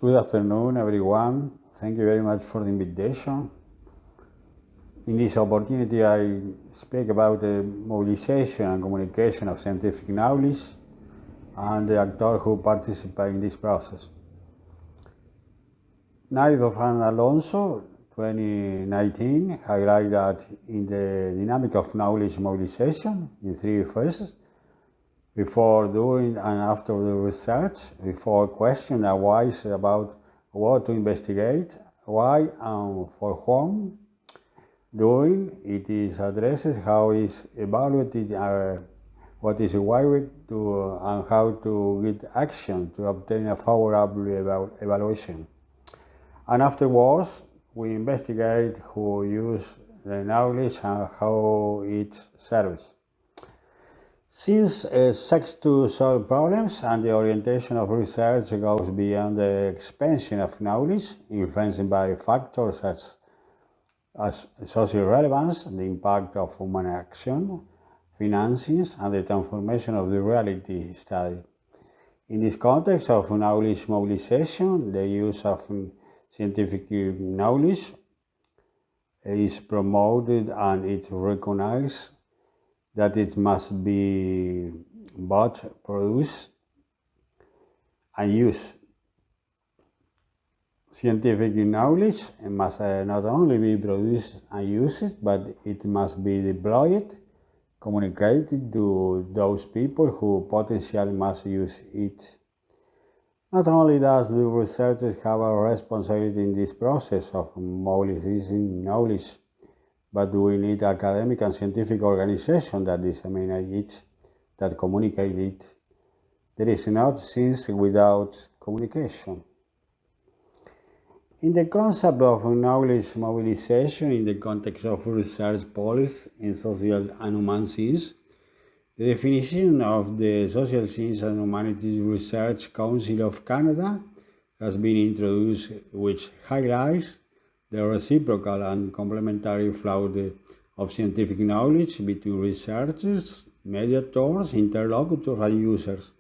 Good afternoon, everyone. Thank you very much for the invitation. In this opportunity, I speak about the mobilization and communication of scientific knowledge and the actors who participate in this process. Van Alonso, 2019, highlighted that in the dynamic of knowledge mobilization in three phases: before, during, and after the research. Before, question and why is about what to investigate, why and for whom. During, it is addresses how is evaluated, what is required to, and how to get action to obtain a favorable evaluation. And afterwards, we investigate who use the knowledge and how it serves. Since seeks to solve problems and the orientation of research goes beyond the expansion of knowledge, influenced by factors such as social relevance, the impact of human action, financings, and the transformation of the reality studied. In this context of knowledge mobilization, the use of scientific knowledge is promoted and it's recognized that it must be both produced and used. Scientific knowledge must not only be produced and used, but it must be deployed, communicated to those people who potentially must use it. Not only does the researchers have a responsibility in this process of mobilizing knowledge, but we need academic and scientific organizations that disseminate it, that communicate it. There is not science without communication. In the concept of knowledge mobilization in the context of research policy in social and human science, the definition of the Social Science and Humanities Research Council of Canada has been introduced, which highlights the reciprocal and complementary flow of scientific knowledge between researchers, mediators, interlocutors, and users.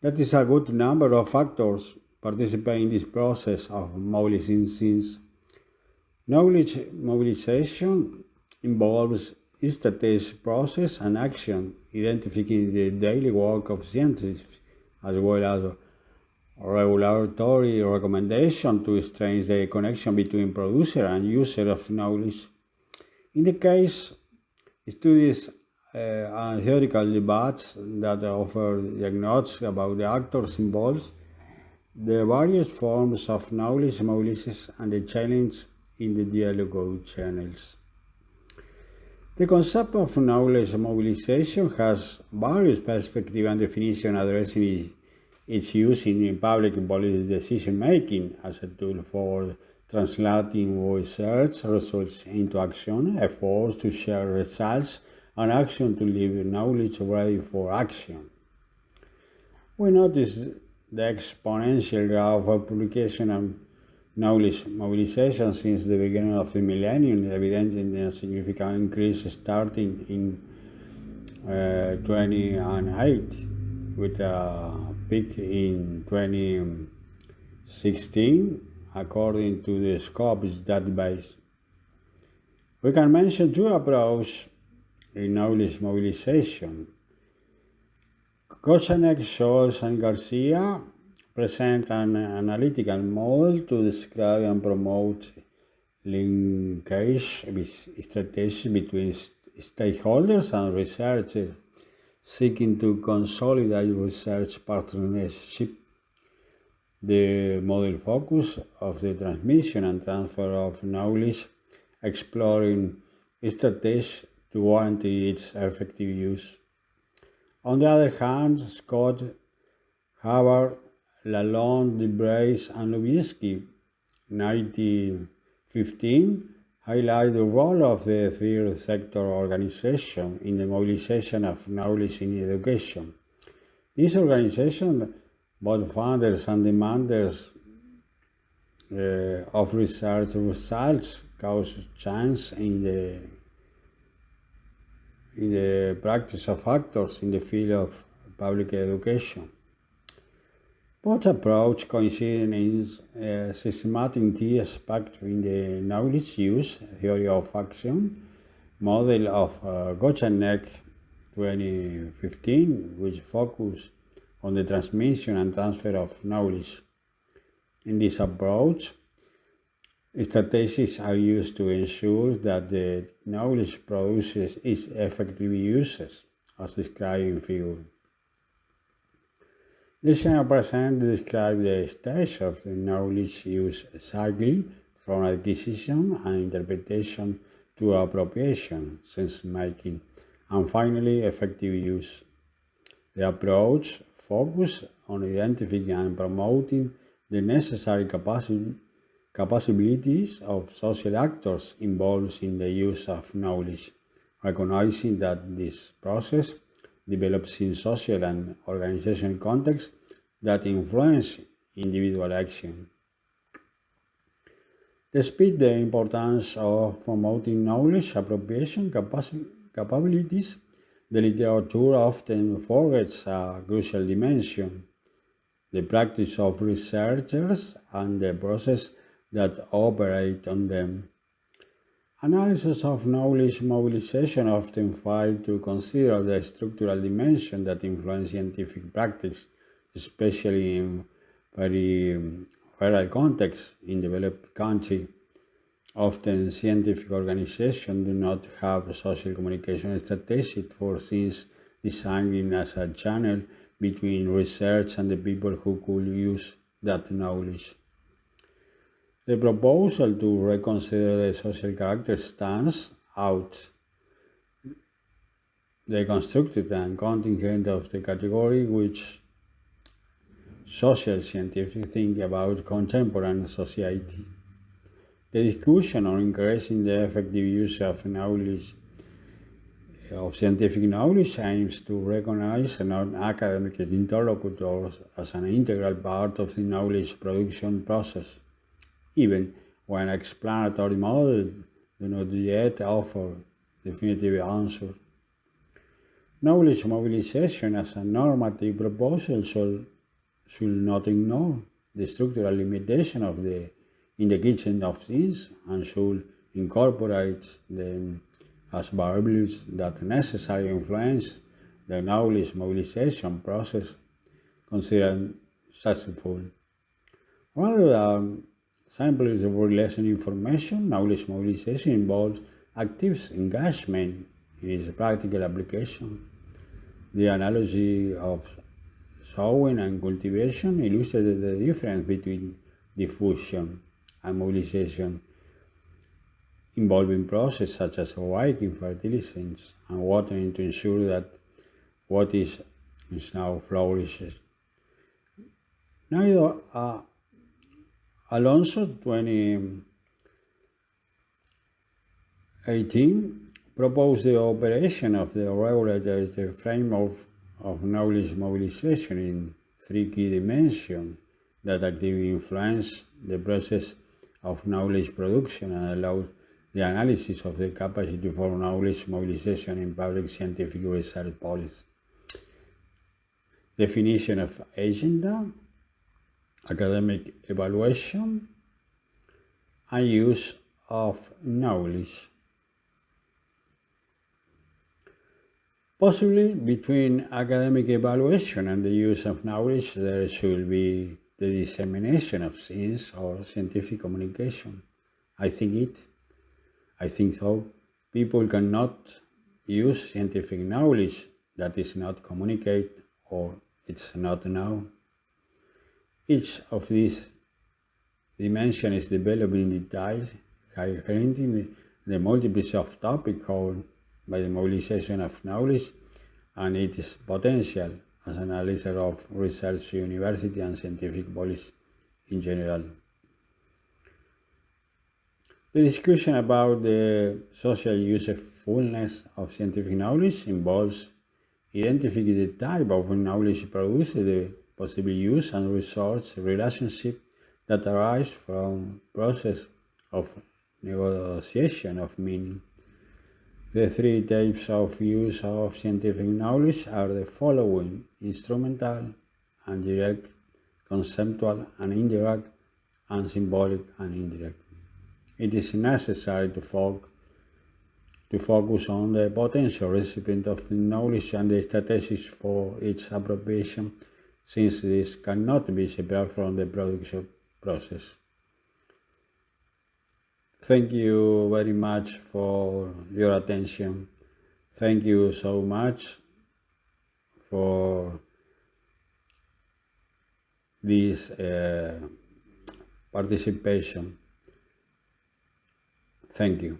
That is a good number of factors participating in this process of mobilizing science. Knowledge mobilization involves strategic process and action, identifying the daily work of scientists, as well as regulatory recommendation to strengthen the connection between producer and user of knowledge. In the case, studies and theoretical debates that offer diagnosis about the actors involved, the various forms of knowledge mobilization, and the challenge in the dialogue channels. The concept of knowledge mobilization has various perspectives and definitions addressing its use in public policy decision-making as a tool for translating research results into action, efforts to share results, and action to leave knowledge ready for action. We notice the exponential growth of publication and knowledge mobilization since the beginning of the millennium, evidencing a significant increase starting in 2008, with a peak in 2016, according to the Scopus database. We can mention two approaches in knowledge mobilization. Kochanek, Scholz, and Garcia present an analytical model to describe and promote linkage strategies between stakeholders and researchers seeking to consolidate research partnership. The model focus of the transmission and transfer of knowledge, exploring strategies to guarantee its effective use. On the other hand, Scott, Hubbard, Lalonde, DeBrace, and Lubitsky, 1915, highlight the role of the third sector organization in the mobilization of knowledge in education. This organization, both funders and demanders of research results, cause change in the practice of actors in the field of public education. Both approaches coincide in systematic key aspects in the knowledge use theory of action model of Gochanek 2015, which focus on the transmission and transfer of knowledge. In this approach, strategies are used to ensure that the knowledge produced is effectively used, as described in figure. This schema present describes the stage of the knowledge use cycle from acquisition and interpretation to appropriation, sense making, and finally effective use. The approach focuses on identifying and promoting the necessary capabilities of social actors involved in the use of knowledge, recognizing that this process develops in social and organizational contexts that influence individual action. Despite the importance of promoting knowledge appropriation capabilities, the literature often forgets a crucial dimension: the practice of researchers and the process that operate on them. Analysis of knowledge mobilization often fail to consider the structural dimension that influence scientific practice, especially in peripheral contexts in developed countries. Often scientific organizations do not have social communication strategies for things designing as a channel between research and the people who could use that knowledge. The proposal to reconsider the social character stands out. The constructed and contingent of the category which social scientific think about contemporary society. The discussion on encouraging the effective use of knowledge, of scientific knowledge, aims to recognize non-academic interlocutors as an integral part of the knowledge production process, even when explanatory models do not yet offer definitive answers. Knowledge mobilization as a normative proposal should not ignore the structural limitation of in the kitchen of things and should incorporate them as variables that necessarily influence the knowledge mobilization process considered successful. Rather than simply releasing information, knowledge mobilization involves active engagement in its practical application. The analogy of sowing and cultivation illustrated the difference between diffusion and mobilization, involving processes such as awakening fertilizants and watering to ensure that what is now flourishes. Neither Alonso 2018 proposed the operation of the regulatory framework of knowledge mobilization in three key dimensions that actively influence the process of knowledge production and allow the analysis of the capacity for knowledge mobilization in public scientific research policy. Definition of agenda, academic evaluation, and use of knowledge. Possibly between academic evaluation and the use of knowledge, there should be the dissemination of science or scientific communication. I think so. People cannot use scientific knowledge that is not communicated or it's not known. Each of these dimensions is developed in detail, highlighting the multiplicity of topics covered by the mobilization of knowledge and its potential as an analyzer of research, university, and scientific policy in general. The discussion about the social usefulness of scientific knowledge involves identifying the type of knowledge produced, the possible use and resource relationship that arise from process of negotiation of meaning. The three types of use of scientific knowledge are the following: instrumental and direct, conceptual and indirect, and symbolic and indirect. It is necessary to focus on the potential recipient of the knowledge and the strategies for its appropriation, since this cannot be separated from the production process. Thank you very much for your attention. Thank you so much for this participation. Thank you.